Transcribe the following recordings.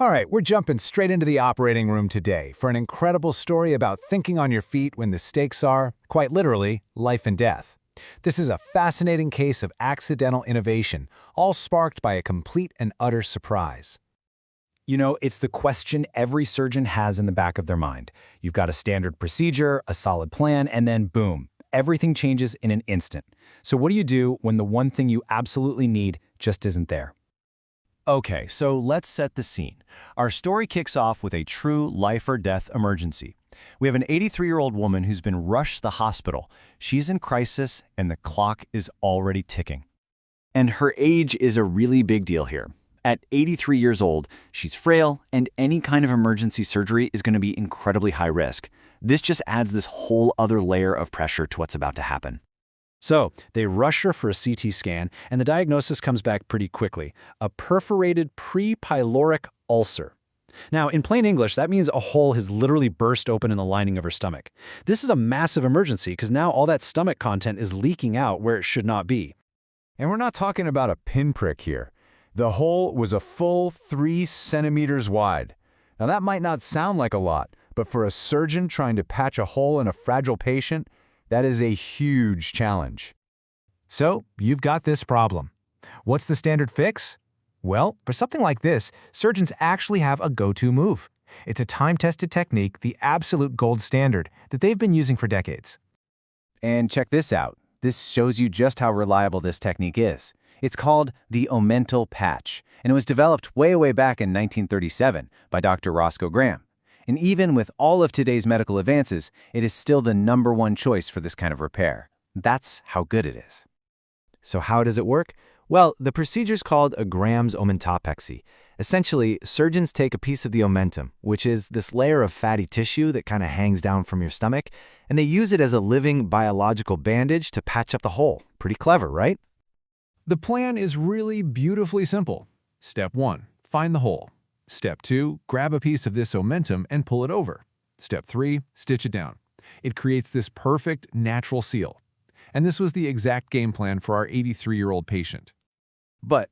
All right, we're jumping straight into the operating room today for an incredible story about thinking on your feet when the stakes are, quite literally, life and death. This is a fascinating case of accidental innovation, all sparked by a complete and utter surprise. You know, it's the question every surgeon has in the back of their mind. You've got a standard procedure, a solid plan, and then boom, everything changes in an instant. So what do you do when the one thing you absolutely need just isn't there? Okay, so let's set the scene. Our story kicks off with a true life or death emergency. We have an 83-year-old woman who's been rushed to the hospital. She's in crisis and the clock is already ticking. And her age is a really big deal here. At 83 years old, she's frail, and any kind of emergency surgery is going to be incredibly high risk. This just adds this whole other layer of pressure to what's about to happen. So they rush her for a CT scan, and the diagnosis comes back pretty quickly: a perforated pre-pyloric ulcer. Now, in plain English, that means a hole has literally burst open in the lining of her stomach. This is a massive emergency because now all that stomach content is leaking out where it should not be. And we're not talking about a pinprick here. The hole was a full 3 centimeters wide. Now that might not sound like a lot, but for a surgeon trying to patch a hole in a fragile patient, that is a huge challenge. So, you've got this problem. What's the standard fix? Well, for something like this, surgeons actually have a go-to move. It's a time-tested technique, the absolute gold standard, that they've been using for decades. And check this out. This shows you just how reliable this technique is. It's called the omental patch, and it was developed way back in 1937 by Dr. Roscoe Graham. And even with all of today's medical advances, it is still the #1 choice for this kind of repair. That's how good it is. So how does it work? Well, the procedure's called a Graham's omentopexy. Essentially, surgeons take a piece of the omentum, which is this layer of fatty tissue that kind of hangs down from your stomach, and they use it as a living biological bandage to patch up the hole. Pretty clever, right? The plan is really beautifully simple. Step 1, find the hole. Step 2, grab a piece of this omentum and pull it over. Step 3, stitch it down. It creates this perfect, natural seal. And this was the exact game plan for our 83-year-old patient. But,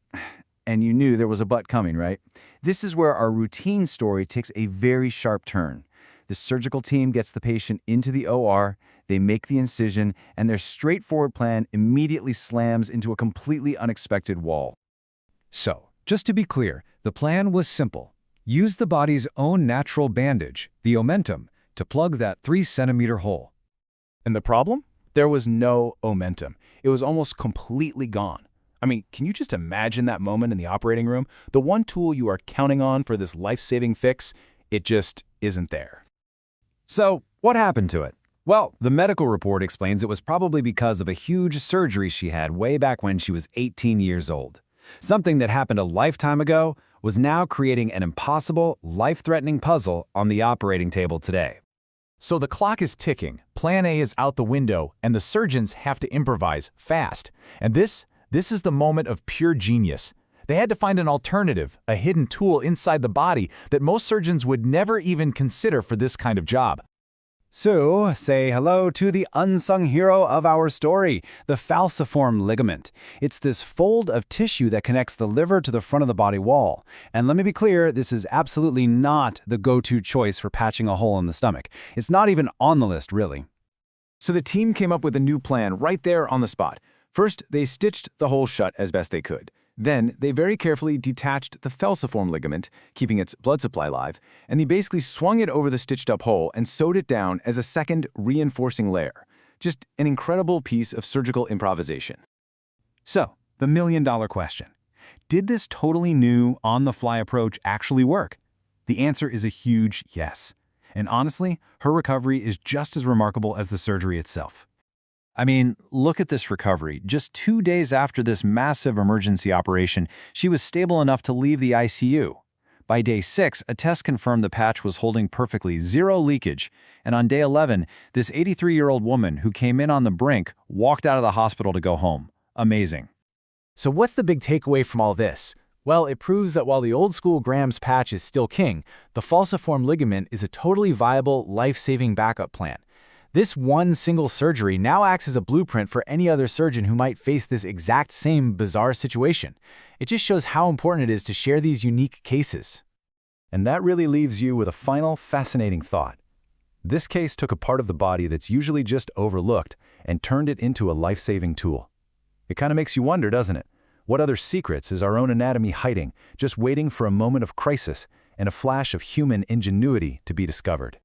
and you knew there was a but coming, right? This is where our routine story takes a very sharp turn. The surgical team gets the patient into the OR, they make the incision, and their straightforward plan immediately slams into a completely unexpected wall. So, just to be clear, the plan was simple. Use the body's own natural bandage, the omentum, to plug that 3-centimeter hole. And the problem? There was no omentum. It was almost completely gone. I mean, can you just imagine that moment in the operating room? The one tool you are counting on for this life-saving fix, it just isn't there. So, what happened to it? Well, the medical report explains it was probably because of a huge surgery she had way back when she was 18 years old. Something that happened a lifetime ago was now creating an impossible, life-threatening puzzle on the operating table today. So the clock is ticking, Plan A is out the window, and the surgeons have to improvise fast. And this is the moment of pure genius. They had to find an alternative, a hidden tool inside the body that most surgeons would never even consider for this kind of job. So, say hello to the unsung hero of our story, the falciform ligament. It's this fold of tissue that connects the liver to the front of the body wall. And let me be clear, this is absolutely not the go-to choice for patching a hole in the stomach. It's not even on the list, really. So the team came up with a new plan right there on the spot. First, they stitched the hole shut as best they could. Then, they very carefully detached the falciform ligament, keeping its blood supply alive, and they basically swung it over the stitched-up hole and sewed it down as a second reinforcing layer. Just an incredible piece of surgical improvisation. So, the million-dollar question. Did this totally new, on-the-fly approach actually work? The answer is a huge yes. And honestly, her recovery is just as remarkable as the surgery itself. I mean, look at this recovery. Just 2 days after this massive emergency operation, she was stable enough to leave the ICU. By day 6, a test confirmed the patch was holding perfectly, 0 leakage. And on day 11, this 83-year-old woman who came in on the brink walked out of the hospital to go home. Amazing. So what's the big takeaway from all this? Well, it proves that while the old-school Graham's patch is still king, the falciform ligament is a totally viable, life-saving backup plan. This one single surgery now acts as a blueprint for any other surgeon who might face this exact same bizarre situation. It just shows how important it is to share these unique cases. And that really leaves you with a final, fascinating thought. This case took a part of the body that's usually just overlooked and turned it into a life-saving tool. It kind of makes you wonder, doesn't it? What other secrets is our own anatomy hiding, just waiting for a moment of crisis and a flash of human ingenuity to be discovered?